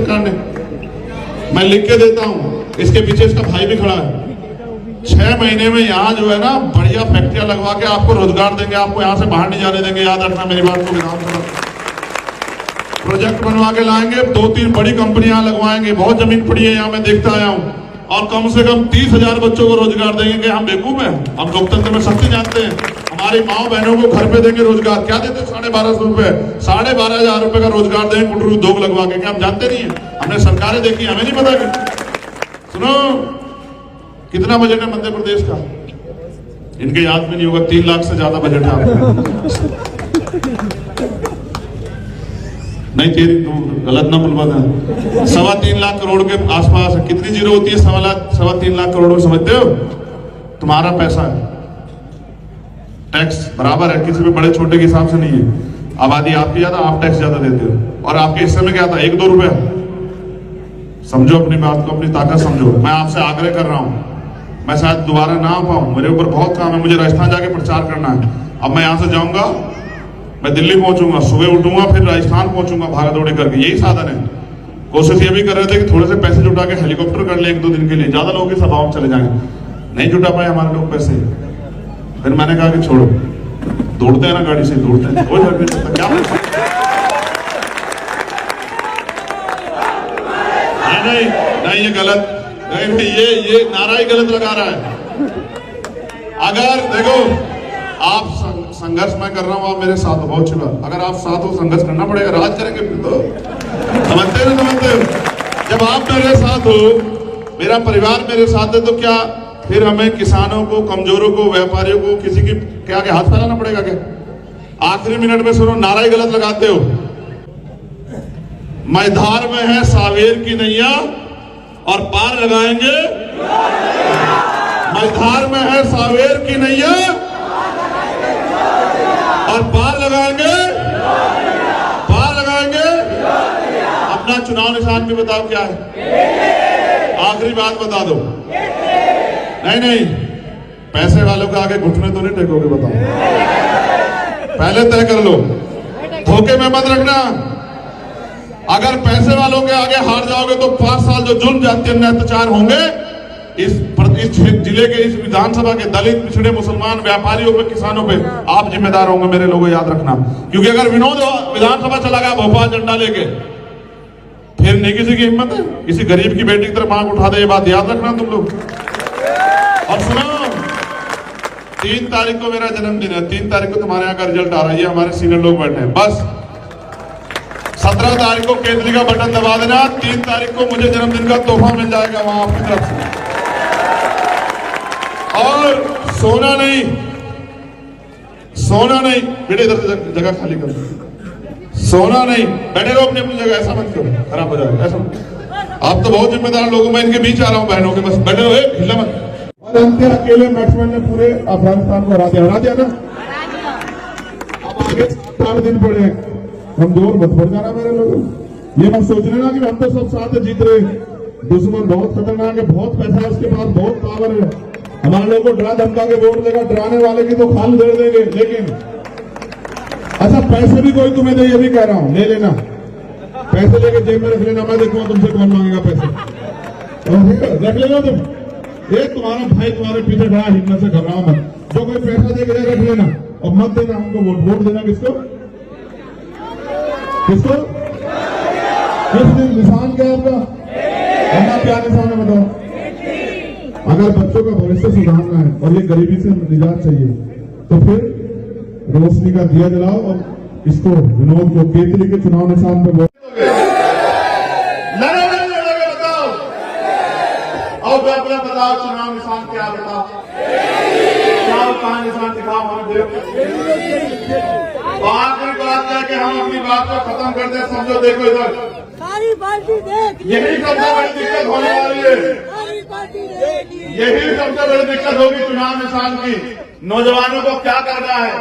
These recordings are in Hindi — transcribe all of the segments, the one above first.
सरकार ने। मैं लिख के देता हूँ, इसके पीछे इसका भाई भी खड़ा है। 6 महीने में यहाँ जो है ना बढ़िया फैक्ट्रियां लगवा के आपको रोजगार देंगे, आपको यहाँ से बाहर नहीं जाने देंगे। याद रखना मेरी बात को। विधानसभा प्रोजेक्ट बनवा के लाएंगे, 2-3 बड़ी कंपनियां लगवाएंगे। बहुत जमीन पड़ी है यहाँ, मैं देखता आया हूँ। और कम से कम 30,000 बच्चों को रोजगार देंगे। कि हम बेवकूफ हैं? हम लोकतंत्र में शक्ति जानते हैं। हमारी माँ बहनों को घर पे देंगे रोजगार। क्या देते? 1250 रुपए, 12,500 रुपए का रोजगार देंगे कुटीर उद्योग लगवा के। क्या हम जानते नहीं है? हमने सरकारें देखी, हमें नहीं पता। सुनो, कितना बजट है मध्य प्रदेश का? इनके याद में नहीं होगा, 3 लाख से ज्यादा बजट है आपका। नहीं, तेरी गलत ना बुलवा था। 3.25 लाख करोड़ के आसपास है। कितनी जीरो होती है 3.25 लाख करोड़ में? समझते हो? तुम्हारा पैसा है, टैक्स बराबर है, किसी भी बड़े छोटे के हिसाब से नहीं है। आबादी आपकी ज्यादा, आप टैक्स ज्यादा देते हो। और आपके हिस्से में क्या था? 1-2 रुपया। समझो अपनी बात को, अपनी ताकत समझो। मैं आपसे आग्रह कर रहा हूं, मैं शायद दोबारा ना आ पाऊं, मेरे ऊपर बहुत काम है, मुझे राजस्थान जाके प्रचार करना है। अब मैं यहां से जाऊंगा, मैं दिल्ली पहुंचूंगा, सुबह उठूंगा, फिर राजस्थान पहुंचूंगा भागा दौड़ी करके। यही साधन है। कोशिश ये भी कर रहे थे कि थोड़े से पैसे जुटा के हेलीकॉप्टर कर ले 1-2 दिन के लिए। ज्यादा लोगों की सभाओं में चले जाएंगे, नहीं जुटा पाए हमारे लोग पैसे। फिर मैंने कहा कि छोड़ो, दौड़ते हैं ना गाड़ी से, दौड़ते हैं। क्या नहीं, ये गलत, नहीं, ये नारा ही गलत लगा रहा है। अगर देखो, आप संघर्ष मैं कर रहा हूं, आप मेरे साथ हो, बहुत अच्छी बात। अगर आप साथ हो, संघर्ष करना पड़ेगा, राज करेंगे फिर तो। समझते हो? समझते हो? जब आप मेरे साथ हो, मेरा परिवार मेरे साथ है, तो क्या फिर हमें किसानों को, कमजोरों को, व्यापारियों को, किसी की क्या आगे हाथ फैलाना पड़ेगा क्या? आखिरी मिनट में सुनो, नारा ही गलत लगाते हो। मैदार में है सावेर की नैया और पार लगाएंगे। मैदार में है सावेर की नैया और पार लगाएंगे, पार लगाएंगे। अपना चुनाव निशान भी बताओ क्या है? आखिरी बात बता दो। नहीं, पैसे वालों के आगे घुटने तो नहीं टेकोगे? बताओ, पहले तय कर लो, धोखे में मत रखना। अगर पैसे वालों के आगे हार जाओगे तो 5 साल जो जुल्म जातीय अत्याचार होंगे इस जिले के, इस विधानसभा के दलित, पिछड़े, मुसलमान, व्यापारियों पे, किसानों पे आप जिम्मेदार होंगे मेरे लोगों, याद रखना। क्योंकि अगर विनोद विधानसभा चला गया भोपाल झंडा लेके, फिर नहीं किसी की हिम्मत है किसी गरीब की बेटी की तरफ आंख उठा दे। ये बात याद रखना तुम लोग। और सुनो, 3 तारीख को मेरा जन्मदिन है। 3 तारीख को तुम्हारे यहाँ का रिजल्ट आ रहा है। ये हमारे सीनियर लोग बैठे हैं। बस 17 तारीख को केंद्रीय का बटन दबा देना। 3 तारीख को मुझे जन्मदिन का तोहफा मिल जाएगा वहां आपकी तरफ से। और सोना नहीं, सोना नहीं बेटे, इधर से जगह खाली कर दो। सोना नहीं, बैठे रहो अपनी अपनी जगह, ऐसा मत करो, खराब हो जाएगा ऐसा। आप तो बहुत जिम्मेदार लोग, मैं इनके बीच आ रहा हूं बहनों के, बस बैठे रहो, हिला मत। और अंत अकेले बैट्समैन ने पूरे अफगानिस्तान को हरा दिया ना। अब आगे 4 दिन पड़े, कमजोर मत पड़ जाना मेरे लोग। ये मत सोच रहे ना कि हम तो सब साथ जीत रहे। दुश्मन बहुत खतरनाक है, बहुत पैसा है उसके पास, बहुत पावर है। हमारे लोग को डरा धमका के वोट देगा, डराने वाले की तो खाल दे देंगे। लेकिन अच्छा, पैसे भी कोई तुम्हें दे, ये भी कह रहा हूं, ले लेना। पैसे लेके जेब में रख लेना, मैं देखूंगा तुमसे कौन मांगेगा पैसे। रख लेना तुम। एक तुम्हारा भाई तुम्हारे पीछे खड़ा, हिम्मत से घबराओ मत। जो कोई पैसा देके रख लेना और मत देना हमको वोट। वोट देना किसको? किसको? किस दिन? निशान क्या आपका? क्या निशान है बताओ? अगर बच्चों का भविष्य सुधारना है और ये गरीबी से निजात चाहिए तो फिर रोशनी का दिया जलाओ और इसको, विनोद को, केतली के चुनाव निशान पे लड़ोगे बताओ। और बताओ चुनाव निशान क्या? बताओ कहां निशान दिखाओ हमें। आखिरी बात है कि हम अपनी बात को खत्म कर दे। समझो, देखो इधर सारी पार्टी देख, यही सबसे बड़ी दिक्कत होने वाली है। सारी पार्टी देख, यही सबसे बड़ी दिक्कत होगी चुनाव निशान की। नौजवानों को क्या करना है?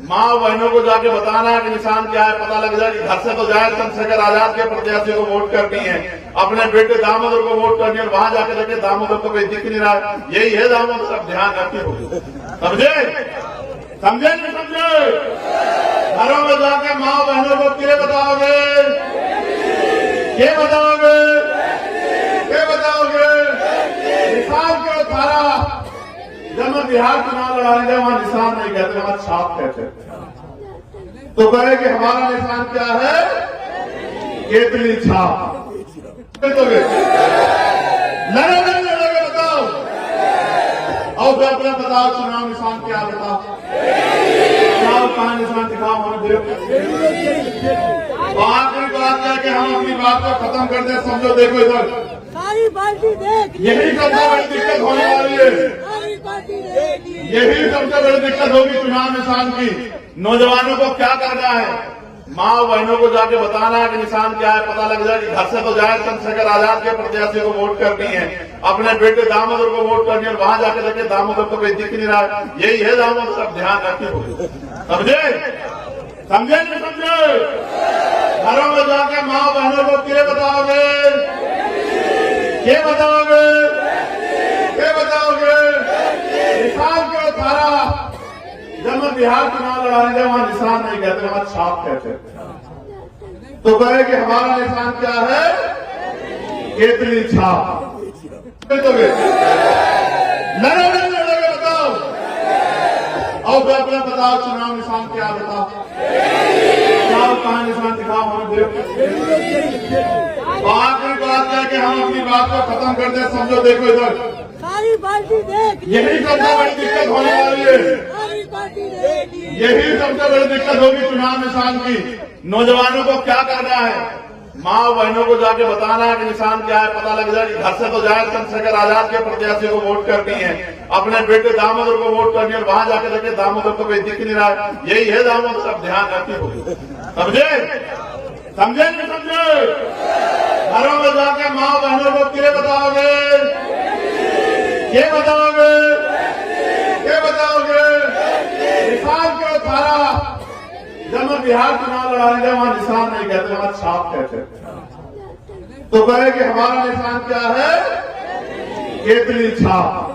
माँ बहनों को जाके बताना है कि निशान क्या है, पता लग जाए कि घर से तो जाए चंद्रशेखर आजाद के प्रत्याशी को वोट करनी है, अपने बेटे दामोदर को वोट करनी है। वहां जाके देखे दामोदर को कोई दिख नहीं रहा है। यही है दामोदर, अब ध्यान रखते हो। समझे? समझे नहीं समझे? घरों में जाके माँ बहनों को क्या बताओगे? ये बताओगे, ये बताओगे निशान क्यों थारा? जब मैं बिहार चुनाव लड़ाने गया वहां निशान नहीं कहते, वहां छाप कहते। तो कहे कि हमारा निशान क्या है? केतली छाप। लड़ोगे नहीं लड़ोगे बताओ? और फिर अपना बताओ चुनाव निशान क्या? बताओ कहां निशान दिखाओ हमें। आखिरी बात है कि हम अपनी बात को खत्म कर दें। समझो, देखो इधर सारी पार्टी देख ली। यही सबसे बड़ी दिक्कत होने वाली है। सारी पार्टी देख ली। यही सबसे बड़ी दिक्कत होगी चुनाव निशान की। नौजवानों को क्या करना है? माँ बहनों को जाके बताना है कि निशान क्या है, पता लग जाए कि घर से तो जाए चंद्रशेखर आजाद के प्रत्याशी को वोट करनी है, अपने बेटे दामोदर को वोट करनी है। वहां जाके देखे दामोदर को कोई दिख नहीं रहा है। यही है दामोदर, सब ध्यान रखिए। समझे? समझे नहीं समझे? घरों में जाके माँ बहनों को क्या बताओगे? ये बताओगे, ये बताओगे निशान क्यों थारा? जब मैं बिहार चुनाव लड़ाने गया वहां निशान नहीं कहते, वहां छाप कहते। तो कहे कि हमारा निशान क्या है? केतली छाप। लड़ोगे नहीं लड़ोगे बताओ? और फिर अपना बताओ चुनाव निशान क्या? बताओ कहां निशान दिखाओ हमें। आखिरी बात है कि हम अपनी बात को खत्म कर दें। समझो, देखो इधर सारी पार्टी देख ली। यही सबसे बड़ी दिक्कत होने वाली है। सारी पार्टी देख ली। यही सबसे बड़ी दिक्कत होगी चुनाव निशान की। नौजवानों को क्या करना है? माँ बहनों को जाके बताना है कि निशान क्या है, पता लग जाए कि घर से तो जाए चंद्रशेखर आजाद के प्रत्याशी को वोट करनी है, अपने बेटे दामोदर को वोट करनी है। वहां जाके देखे दामोदर को कोई दिख नहीं रहा है। यही है दामोदर, सब ध्यान रखिए। समझे? समझे नहीं समझे? घरों में जाके माँ बहनों को क्या बताओगे? ये बताओगे, ये बताओगे निशान क्यों थारा? जब मैं बिहार चुनाव लड़ाने गया वहां निशान नहीं कहते, वहां छाप कहते। तो कहे कि हमारा निशान क्या है? केतली छाप।